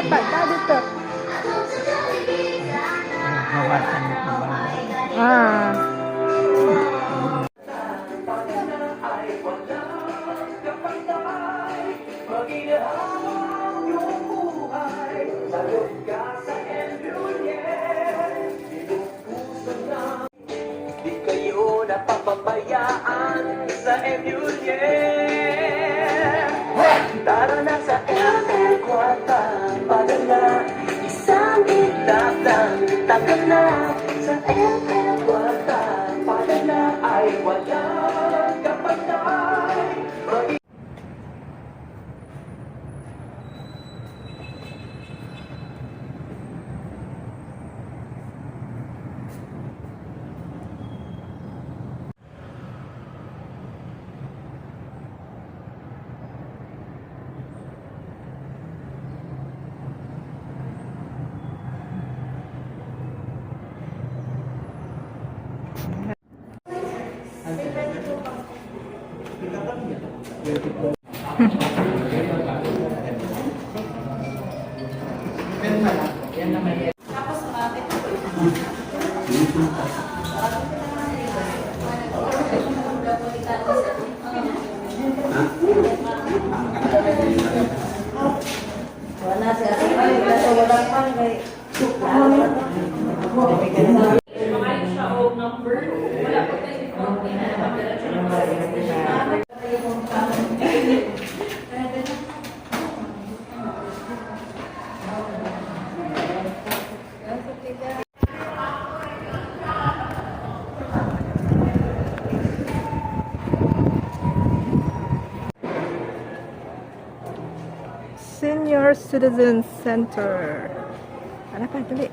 Dapat na dito. Ah. Di kayo napapabayaan sa Emulye. Tara na sa LL Kwarta, padala isang itatang tagal na. Sa LL Kwarta, padala ay walang kapatay. Senior Citizen Center. Ano pa, dali.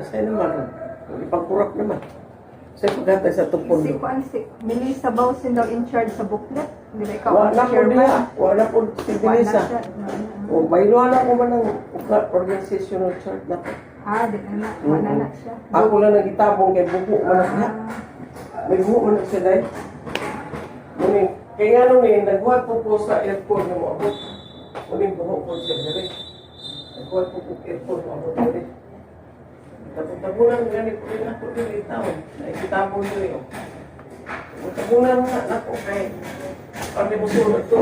Sa'yo naman, ipagkurap naman. Sa'yo pagkatay sa tupon. Si Kuan, si Melissa Bausin daw in charge sa booklet. Hindi na ikaw Wala ang po chairman. niya. Wala po si Denisa. Wala siya. O, bayluhan ako man ng organizational chart na po. Ah, di na na. Wala na siya. Ako lang nagitabong kay buko man na siya. May buko man na siya dahil. Muning, kaya nga nung naghuwag po sa airport na mo abot. Muning buko po siya dali. Naghuwag po airport mo abot dali. Tabunan ganit ko rin ako dili taon. Nakikitabong dili o. Tabunan nga ako kay pati mo sunod to.